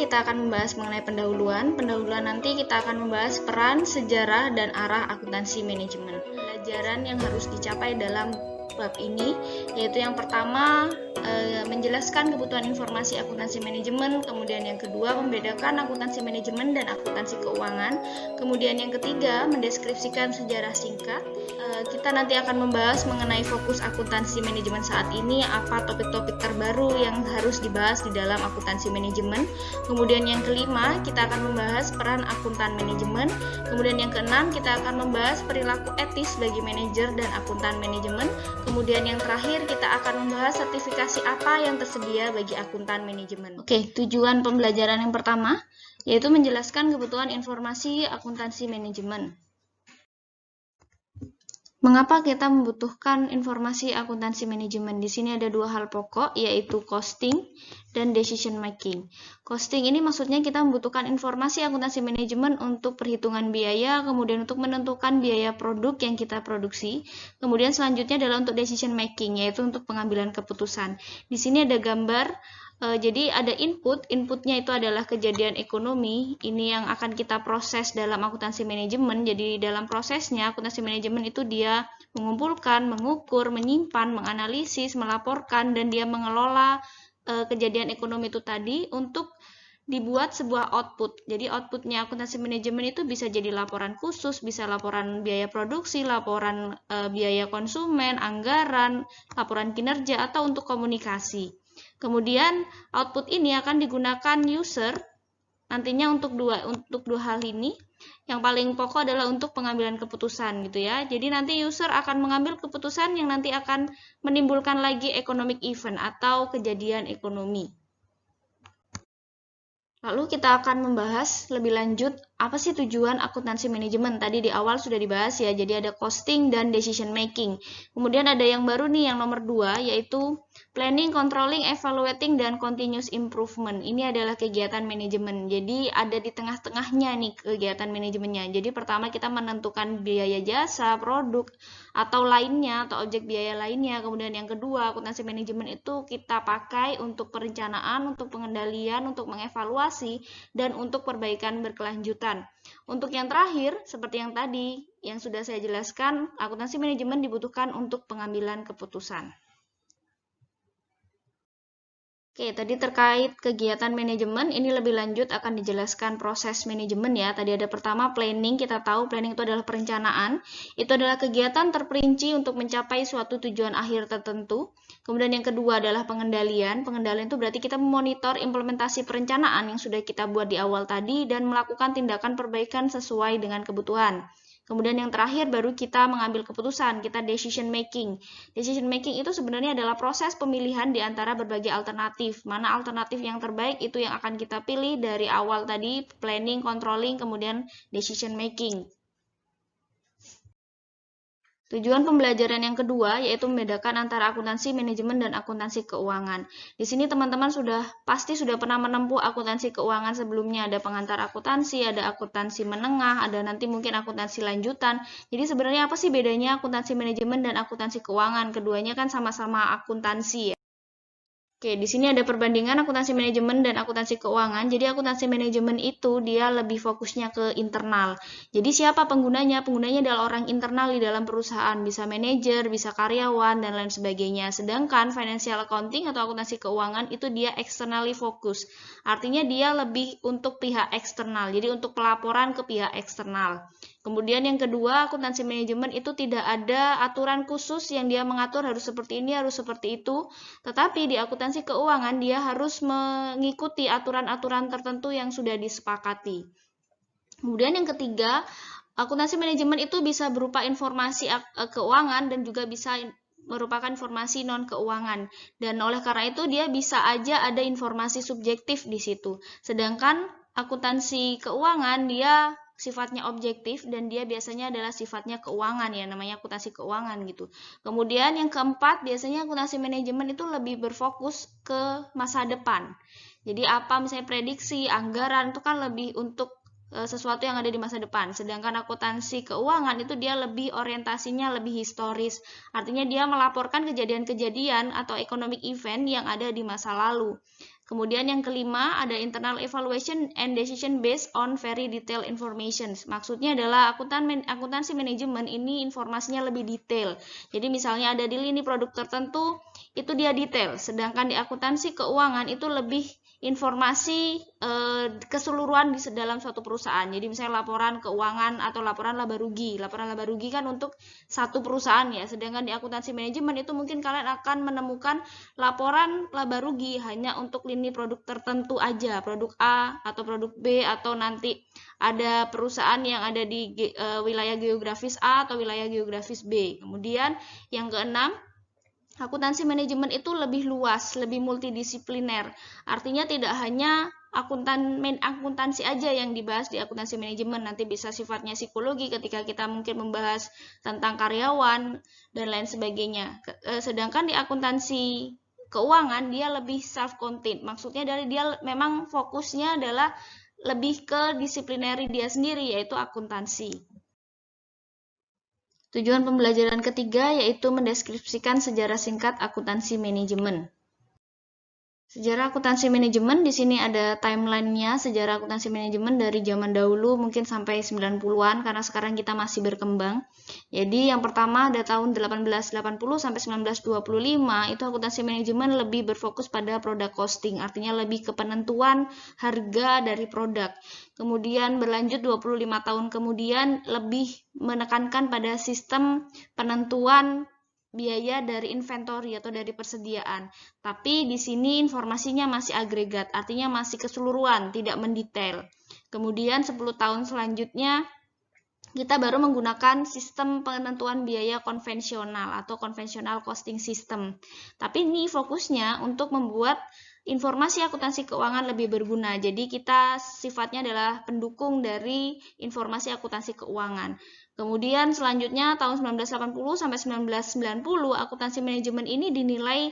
kita akan membahas mengenai pendahuluan. Pendahuluan nanti kita akan membahas peran, sejarah, dan arah akuntansi manajemen. Pelajaran yang harus dicapai dalam bab ini yaitu yang pertama menjelaskan kebutuhan informasi akuntansi manajemen, kemudian yang kedua membedakan akuntansi manajemen dan akuntansi keuangan, kemudian yang ketiga mendeskripsikan sejarah singkat. Kita nanti akan membahas mengenai fokus akuntansi manajemen saat ini, apa topik-topik terbaru yang harus dibahas di dalam akuntansi manajemen. Kemudian yang kelima kita akan membahas peran akuntan manajemen. Kemudian yang keenam kita akan membahas perilaku etis bagi manajer dan akuntan manajemen. Kemudian yang terakhir kita akan membahas sertifikasi apa yang tersedia bagi akuntan manajemen. Oke, tujuan pembelajaran yang pertama yaitu menjelaskan kebutuhan informasi akuntansi manajemen. Mengapa kita membutuhkan informasi akuntansi manajemen? Di sini ada dua hal pokok, yaitu costing dan decision making. Costing ini maksudnya kita membutuhkan informasi akuntansi manajemen untuk perhitungan biaya, kemudian untuk menentukan biaya produk yang kita produksi. Kemudian selanjutnya adalah untuk decision making, yaitu untuk pengambilan keputusan. Di sini ada gambar. Jadi ada inputnya itu adalah kejadian ekonomi, ini yang akan kita proses dalam akuntansi manajemen. Jadi dalam prosesnya akuntansi manajemen itu dia mengumpulkan, mengukur, menyimpan, menganalisis, melaporkan, dan dia mengelola kejadian ekonomi itu tadi untuk dibuat sebuah output. Jadi outputnya akuntansi manajemen itu bisa jadi laporan khusus, bisa laporan biaya produksi, laporan biaya konsumen, anggaran, laporan kinerja, atau untuk komunikasi. Kemudian output ini akan digunakan user nantinya untuk dua hal ini. Yang paling pokok adalah untuk pengambilan keputusan gitu ya. Jadi nanti user akan mengambil keputusan yang nanti akan menimbulkan lagi economic event atau kejadian ekonomi. Lalu kita akan membahas lebih lanjut apa sih tujuan akuntansi manajemen. Tadi di awal sudah dibahas ya, jadi ada costing dan decision making. Kemudian ada yang baru nih, yang nomor 2, yaitu planning, controlling, evaluating, dan continuous improvement. Ini adalah kegiatan manajemen. Jadi ada di tengah-tengahnya nih kegiatan manajemennya. Jadi pertama kita menentukan biaya jasa, produk, atau lainnya, atau objek biaya lainnya. Kemudian yang kedua, akuntansi manajemen itu kita pakai untuk perencanaan, untuk pengendalian, untuk mengevaluasi, dan untuk perbaikan berkelanjutan. Untuk yang terakhir, seperti yang tadi yang sudah saya jelaskan, akuntansi manajemen dibutuhkan untuk pengambilan keputusan. Oke, tadi terkait kegiatan manajemen, ini lebih lanjut akan dijelaskan proses manajemen ya. Tadi ada pertama planning, kita tahu planning itu adalah perencanaan. Itu adalah kegiatan terperinci untuk mencapai suatu tujuan akhir tertentu. Kemudian yang kedua adalah pengendalian. Pengendalian itu berarti kita memonitor implementasi perencanaan yang sudah kita buat di awal tadi dan melakukan tindakan perbaikan sesuai dengan kebutuhan. Kemudian yang terakhir baru kita mengambil keputusan, kita decision making. Decision making itu sebenarnya adalah proses pemilihan di antara berbagai alternatif. Mana alternatif yang terbaik itu yang akan kita pilih dari awal tadi, planning, controlling, kemudian decision making. Tujuan pembelajaran yang kedua yaitu membedakan antara akuntansi manajemen dan akuntansi keuangan. Di sini teman-teman pasti sudah pernah menempuh akuntansi keuangan sebelumnya. Ada pengantar akuntansi, ada akuntansi menengah, ada nanti mungkin akuntansi lanjutan. Jadi sebenarnya apa sih bedanya akuntansi manajemen dan akuntansi keuangan? Keduanya kan sama-sama akuntansi ya. Oke, di sini ada perbandingan akuntansi manajemen dan akuntansi keuangan. Jadi akuntansi manajemen itu dia lebih fokusnya ke internal. Jadi siapa penggunanya? Penggunanya adalah orang internal di dalam perusahaan, bisa manajer, bisa karyawan, dan lain sebagainya. Sedangkan financial accounting atau akuntansi keuangan itu dia externally fokus. Artinya dia lebih untuk pihak eksternal, jadi untuk pelaporan ke pihak eksternal. Kemudian yang kedua, akuntansi manajemen itu tidak ada aturan khusus yang dia mengatur harus seperti ini, harus seperti itu. Tetapi di akuntansi keuangan dia harus mengikuti aturan-aturan tertentu yang sudah disepakati. Kemudian yang ketiga, akuntansi manajemen itu bisa berupa informasi keuangan dan juga bisa merupakan informasi non-keuangan. Dan oleh karena itu dia bisa aja ada informasi subjektif di situ. Sedangkan akuntansi keuangan dia sifatnya objektif dan dia biasanya adalah sifatnya keuangan ya, namanya akuntansi keuangan gitu. Kemudian yang keempat, biasanya akuntansi manajemen itu lebih berfokus ke masa depan. Jadi apa misalnya prediksi, anggaran itu kan lebih untuk sesuatu yang ada di masa depan. Sedangkan akuntansi keuangan itu dia lebih orientasinya lebih historis. Artinya dia melaporkan kejadian-kejadian atau economic event yang ada di masa lalu. Kemudian yang kelima ada internal evaluation and decision based on very detailed information. Maksudnya adalah akuntansi manajemen ini informasinya lebih detail. Jadi misalnya ada di lini produk tertentu itu dia detail, sedangkan di akuntansi keuangan itu lebih informasi keseluruhan di dalam suatu perusahaan. Jadi misalnya laporan keuangan atau laporan laba rugi. Laporan laba rugi kan untuk satu perusahaan ya. Sedangkan di akuntansi manajemen itu mungkin kalian akan menemukan laporan laba rugi hanya untuk lini produk tertentu aja, produk A atau produk B, atau nanti ada perusahaan yang ada di wilayah geografis A atau wilayah geografis B. Kemudian yang keenam, akuntansi manajemen itu lebih luas, lebih multidisipliner. Artinya tidak hanya akuntansi aja yang dibahas di akuntansi manajemen, nanti bisa sifatnya psikologi ketika kita mungkin membahas tentang karyawan dan lain sebagainya. Sedangkan di akuntansi keuangan dia lebih self-contained. Maksudnya dari dia memang fokusnya adalah lebih ke disiplineri dia sendiri, yaitu akuntansi. Tujuan pembelajaran ketiga yaitu mendeskripsikan sejarah singkat akuntansi manajemen. Sejarah akuntansi manajemen di sini ada timeline-nya, sejarah akuntansi manajemen dari zaman dahulu mungkin sampai 90-an karena sekarang kita masih berkembang. Jadi yang pertama ada tahun 1880 sampai 1925 itu akuntansi manajemen lebih berfokus pada produk costing, artinya lebih ke penentuan harga dari produk. Kemudian berlanjut 25 tahun kemudian lebih menekankan pada sistem penentuan biaya dari inventory atau dari persediaan. Tapi di sini informasinya masih agregat, artinya masih keseluruhan, tidak mendetail. Kemudian 10 tahun selanjutnya kita baru menggunakan sistem penentuan biaya konvensional atau conventional costing system. Tapi ini fokusnya untuk membuat informasi akuntansi keuangan lebih berguna. Jadi kita sifatnya adalah pendukung dari informasi akuntansi keuangan. Kemudian selanjutnya tahun 1980 sampai 1990 akuntansi manajemen ini dinilai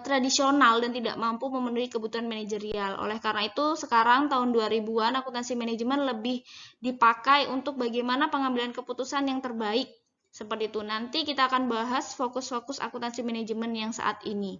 tradisional dan tidak mampu memenuhi kebutuhan manajerial. Oleh karena itu sekarang tahun 2000-an akuntansi manajemen lebih dipakai untuk bagaimana pengambilan keputusan yang terbaik. Seperti itu. Nanti kita akan bahas fokus-fokus akuntansi manajemen yang saat ini.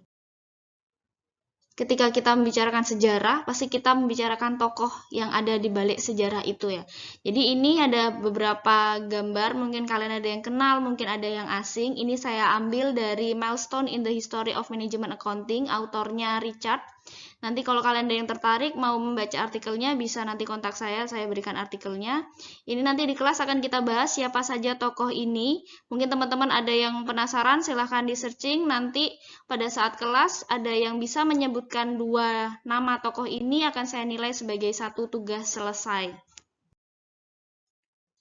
Ketika kita membicarakan sejarah, pasti kita membicarakan tokoh yang ada di balik sejarah itu ya. Jadi ini ada beberapa gambar, mungkin kalian ada yang kenal, mungkin ada yang asing. Ini saya ambil dari Milestone in the History of Management Accounting, autornya Richard. Nanti kalau kalian ada yang tertarik mau membaca artikelnya bisa nanti kontak saya berikan artikelnya. Ini nanti di kelas akan kita bahas siapa saja tokoh ini. Mungkin teman-teman ada yang penasaran, silahkan di searching. Nanti pada saat kelas ada yang bisa menyebutkan 2 nama tokoh ini akan saya nilai sebagai satu tugas selesai.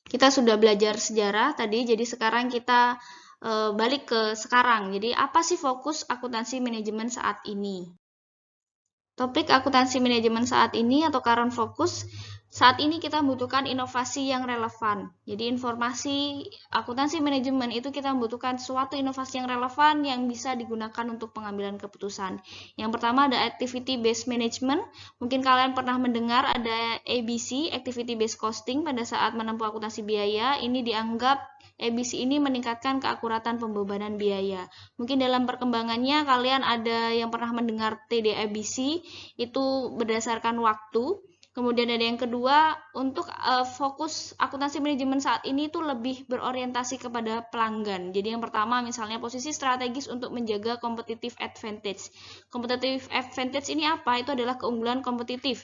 Kita sudah belajar sejarah tadi, jadi sekarang kita balik ke sekarang. Jadi apa sih fokus akuntansi manajemen saat ini? Topik akuntansi manajemen saat ini atau current focus, saat ini kita membutuhkan inovasi yang relevan. Jadi informasi akuntansi manajemen itu kita membutuhkan suatu inovasi yang relevan yang bisa digunakan untuk pengambilan keputusan. Yang pertama ada activity based management. Mungkin kalian pernah mendengar ada ABC, activity based costing pada saat menempuh akuntansi biaya. Ini dianggap ABC ini meningkatkan keakuratan pembebanan biaya. Mungkin dalam perkembangannya kalian ada yang pernah mendengar TDABC, itu berdasarkan waktu. Kemudian ada yang kedua, untuk fokus akuntansi manajemen saat ini itu lebih berorientasi kepada pelanggan. Jadi yang pertama misalnya posisi strategis untuk menjaga competitive advantage. Competitive advantage ini apa? Itu adalah keunggulan kompetitif.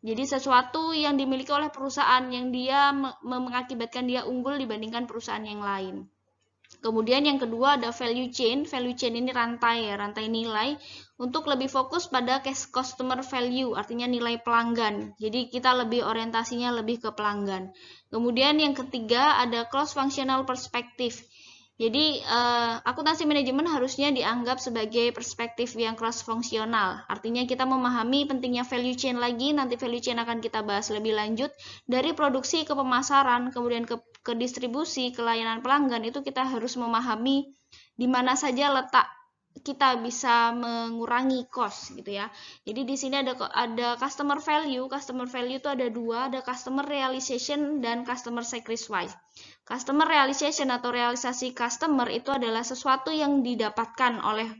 Jadi sesuatu yang dimiliki oleh perusahaan yang dia mengakibatkan dia unggul dibandingkan perusahaan yang lain. Kemudian yang kedua ada value chain. Value chain ini rantai nilai untuk lebih fokus pada customer value, artinya nilai pelanggan. Jadi kita lebih orientasinya lebih ke pelanggan. Kemudian yang ketiga ada cross functional perspective. Jadi akuntansi manajemen harusnya dianggap sebagai perspektif yang cross fungsional. Artinya kita memahami pentingnya value chain lagi, nanti value chain akan kita bahas lebih lanjut. Dari produksi ke pemasaran, kemudian ke distribusi, ke layanan pelanggan, itu kita harus memahami di mana saja letak kita bisa mengurangi cost gitu ya. Jadi di sini ada customer value. Customer value itu ada 2, ada customer realization dan customer sacrifice. Customer realization atau realisasi customer itu adalah sesuatu yang didapatkan oleh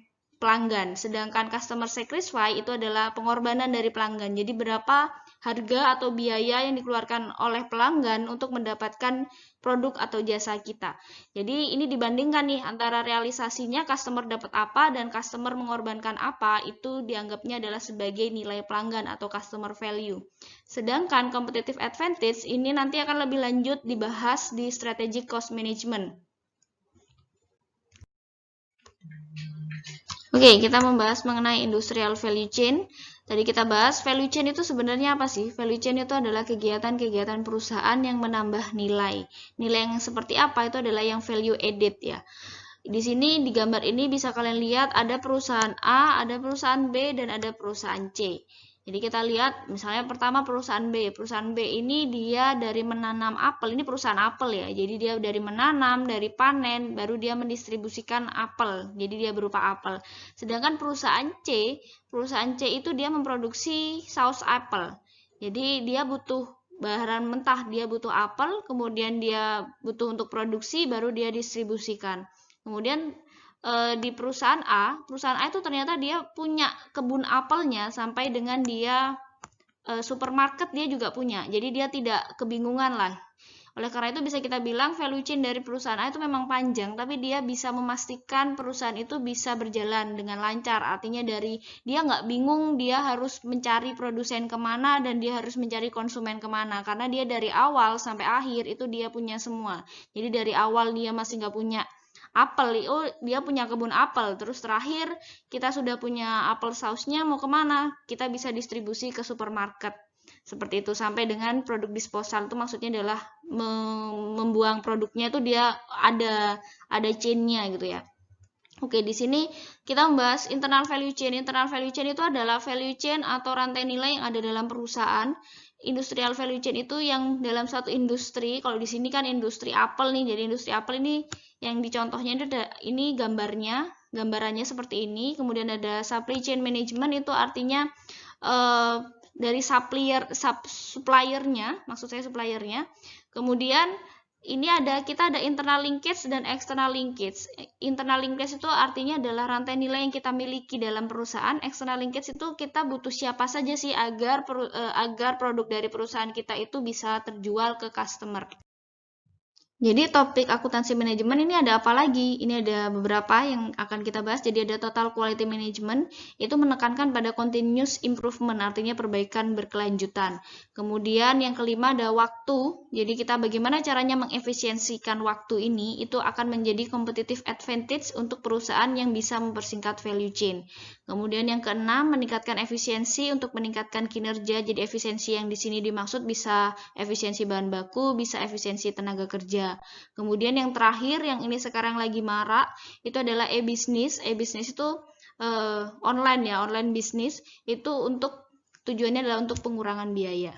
pelanggan. Sedangkan customer sacrifice itu adalah pengorbanan dari pelanggan. Jadi berapa harga atau biaya yang dikeluarkan oleh pelanggan untuk mendapatkan produk atau jasa kita. Jadi ini dibandingkan nih antara realisasinya customer dapat apa dan customer mengorbankan apa, itu dianggapnya adalah sebagai nilai pelanggan atau customer value. Sedangkan competitive advantage ini nanti akan lebih lanjut dibahas di strategic cost management. Oke, kita membahas mengenai industrial value chain. Tadi kita bahas value chain itu sebenarnya apa sih? Value chain itu adalah kegiatan-kegiatan perusahaan yang menambah nilai. Nilai yang seperti apa? Itu adalah yang value added ya. Di sini di gambar ini bisa kalian lihat ada perusahaan A, ada perusahaan B, dan ada perusahaan C. Jadi kita lihat misalnya pertama perusahaan B. Perusahaan B ini dia dari menanam apel. Ini perusahaan apel ya. Jadi dia dari menanam, dari panen, baru dia mendistribusikan apel. Jadi dia berupa apel. Sedangkan perusahaan C itu dia memproduksi saus apel. Jadi dia butuh bahan mentah, dia butuh apel, kemudian dia butuh untuk produksi, baru dia distribusikan. Kemudian di perusahaan A itu ternyata dia punya kebun apelnya sampai dengan dia supermarket dia juga punya. Jadi dia tidak kebingungan lah. Oleh karena itu bisa kita bilang value chain dari perusahaan A itu memang panjang, tapi dia bisa memastikan perusahaan itu bisa berjalan dengan lancar. Artinya dari dia nggak bingung, dia harus mencari produsen kemana dan dia harus mencari konsumen kemana. Karena dia dari awal sampai akhir itu dia punya semua. Jadi dari awal dia masih nggak punya apel, oh dia punya kebun apel, terus terakhir kita sudah punya apel sausnya, mau kemana? Kita bisa distribusi ke supermarket. Seperti itu sampai dengan produk disposal itu maksudnya adalah membuang produknya itu dia ada chain-nya gitu ya. Oke, di sini kita membahas internal value chain. Internal value chain itu adalah value chain atau rantai nilai yang ada dalam perusahaan. Industrial value chain itu yang dalam satu industri. Kalau di sini kan industri apel nih. Jadi industri apel ini yang dicontohnya ini gambarannya seperti ini. Kemudian ada supply chain management, itu artinya dari suppliernya, maksud saya suppliernya. Kemudian ini kita ada internal linkage dan external linkage. Internal linkage itu artinya adalah rantai nilai yang kita miliki dalam perusahaan. External linkage itu kita butuh siapa saja sih agar produk dari perusahaan kita itu bisa terjual ke customer. Jadi topik akuntansi manajemen ini ada apa lagi? Ini ada beberapa yang akan kita bahas. Jadi ada total quality management, itu menekankan pada continuous improvement, artinya perbaikan berkelanjutan. Kemudian yang kelima ada waktu. Jadi kita bagaimana caranya mengefisiensikan waktu ini, itu akan menjadi competitive advantage untuk perusahaan yang bisa mempersingkat value chain. Kemudian yang keenam, meningkatkan efisiensi untuk meningkatkan kinerja. Jadi efisiensi yang di sini dimaksud bisa efisiensi bahan baku, bisa efisiensi tenaga kerja. Kemudian yang terakhir, yang ini sekarang lagi marak, itu adalah e-business. E-business itu online ya, online business. Itu tujuannya adalah untuk pengurangan biaya.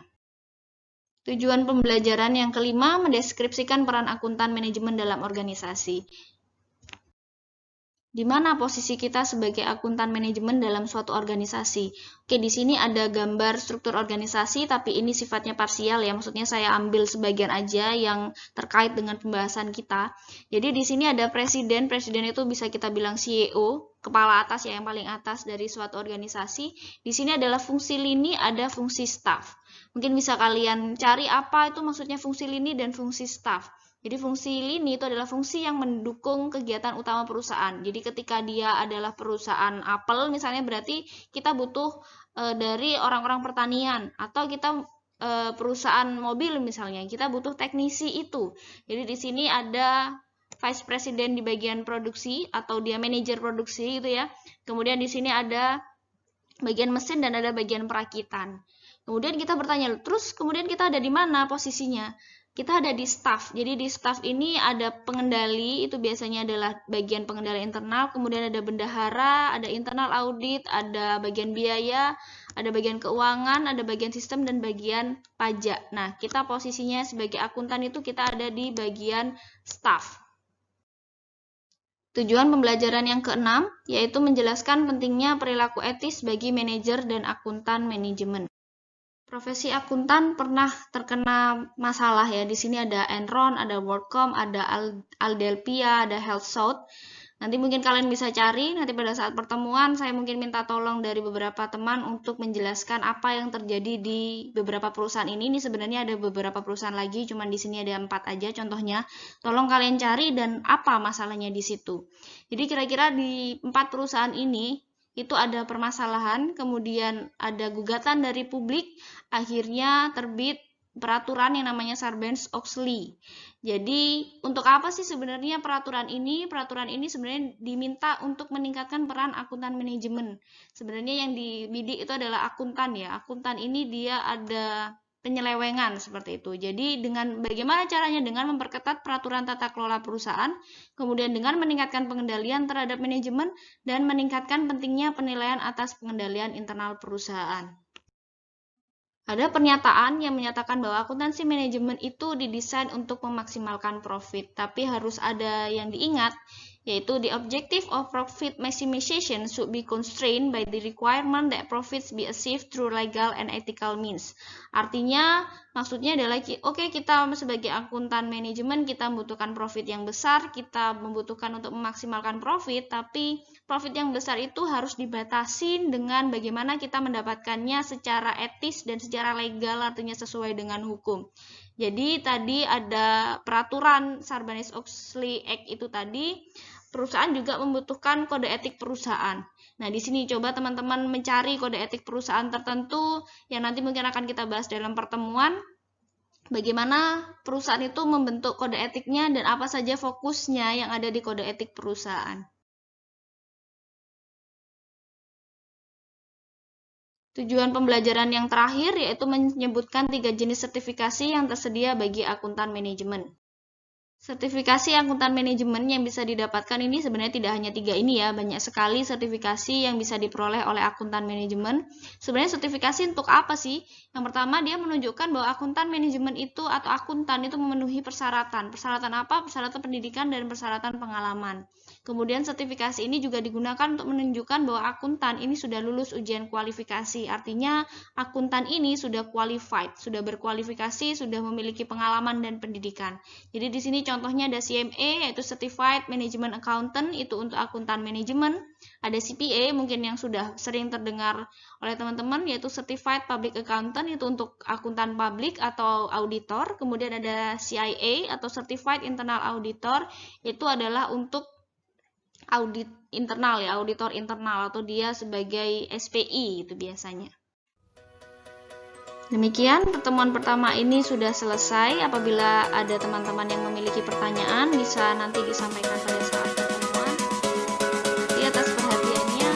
Tujuan pembelajaran yang kelima, mendeskripsikan peran akuntan manajemen dalam organisasi. Di mana posisi kita sebagai akuntan manajemen dalam suatu organisasi? Oke, di sini ada gambar struktur organisasi, tapi ini sifatnya parsial ya. Maksudnya saya ambil sebagian aja yang terkait dengan pembahasan kita. Jadi di sini ada presiden. Presiden itu bisa kita bilang CEO, kepala atas ya, yang paling atas dari suatu organisasi. Di sini adalah fungsi lini, ada fungsi staff. Mungkin bisa kalian cari apa itu maksudnya fungsi lini dan fungsi staff. Jadi fungsi lini itu adalah fungsi yang mendukung kegiatan utama perusahaan. Jadi ketika dia adalah perusahaan apel misalnya, berarti kita butuh dari orang-orang pertanian, atau kita perusahaan mobil misalnya, kita butuh teknisi itu. Jadi di sini ada vice president di bagian produksi atau dia manajer produksi gitu ya. Kemudian di sini ada bagian mesin dan ada bagian perakitan. Kemudian kita bertanya, terus kemudian kita ada di mana posisinya? Kita ada di staff. Jadi di staff ini ada pengendali, itu biasanya adalah bagian pengendali internal, kemudian ada bendahara, ada internal audit, ada bagian biaya, ada bagian keuangan, ada bagian sistem, dan bagian pajak. Nah, kita posisinya sebagai akuntan itu kita ada di bagian staff. Tujuan pembelajaran yang keenam, yaitu menjelaskan pentingnya perilaku etis bagi manajer dan akuntan manajemen. Profesi akuntan pernah terkena masalah ya. Di sini ada Enron, ada WorldCom, ada Aldelpia, ada HealthSouth. Nanti mungkin kalian bisa cari, nanti pada saat pertemuan saya mungkin minta tolong dari beberapa teman untuk menjelaskan apa yang terjadi di beberapa perusahaan ini. Ini sebenarnya ada beberapa perusahaan lagi, cuman di sini ada 4 aja contohnya. Tolong kalian cari dan apa masalahnya di situ. Jadi kira-kira di 4 perusahaan ini itu ada permasalahan, kemudian ada gugatan dari publik, akhirnya terbit peraturan yang namanya Sarbanes-Oxley. Jadi untuk apa sih sebenarnya peraturan ini? Peraturan ini sebenarnya diminta untuk meningkatkan peran akuntan manajemen. Sebenarnya yang dibidik itu adalah akuntan ya. Akuntan ini dia ada penyelewengan seperti itu. Jadi dengan bagaimana caranya? Dengan memperketat peraturan tata kelola perusahaan, kemudian dengan meningkatkan pengendalian terhadap manajemen dan meningkatkan pentingnya penilaian atas pengendalian internal perusahaan. Ada pernyataan yang menyatakan bahwa akuntansi manajemen itu didesain untuk memaksimalkan profit, tapi harus ada yang diingat, yaitu the objective of profit maximization should be constrained by the requirement that profits be achieved through legal and ethical means. Artinya, maksudnya adalah, oke, kita sebagai akuntan manajemen, kita membutuhkan profit yang besar, kita membutuhkan untuk memaksimalkan profit, tapi profit yang besar itu harus dibatasi dengan bagaimana kita mendapatkannya secara etis dan secara legal, artinya sesuai dengan hukum. Jadi tadi ada peraturan Sarbanes-Oxley Act itu tadi, perusahaan juga membutuhkan kode etik perusahaan. Nah, di sini coba teman-teman mencari kode etik perusahaan tertentu yang nanti mungkin akan kita bahas dalam pertemuan. Bagaimana perusahaan itu membentuk kode etiknya dan apa saja fokusnya yang ada di kode etik perusahaan. Tujuan pembelajaran yang terakhir yaitu menyebutkan 3 jenis sertifikasi yang tersedia bagi akuntan manajemen. Sertifikasi akuntan manajemen yang bisa didapatkan ini sebenarnya tidak hanya 3 ini ya, banyak sekali sertifikasi yang bisa diperoleh oleh akuntan manajemen. Sebenarnya sertifikasi untuk apa sih? Yang pertama, dia menunjukkan bahwa akuntan manajemen itu atau akuntan itu memenuhi persyaratan. Persyaratan apa? Persyaratan pendidikan dan persyaratan pengalaman. Kemudian sertifikasi ini juga digunakan untuk menunjukkan bahwa akuntan ini sudah lulus ujian kualifikasi. Artinya akuntan ini sudah qualified, sudah berkualifikasi, sudah memiliki pengalaman dan pendidikan. Jadi di sini contohnya ada CMA yaitu Certified Management Accountant, itu untuk akuntan manajemen. Ada CPA mungkin yang sudah sering terdengar oleh teman-teman yaitu Certified Public Accountant, itu untuk akuntan publik atau auditor. Kemudian ada CIA atau Certified Internal Auditor, itu adalah untuk audit internal ya, auditor internal atau dia sebagai SPI itu biasanya. Demikian pertemuan pertama ini sudah selesai. Apabila ada teman-teman yang memiliki pertanyaan bisa nanti disampaikan pada saat pertemuan. Di atas perhatiannya.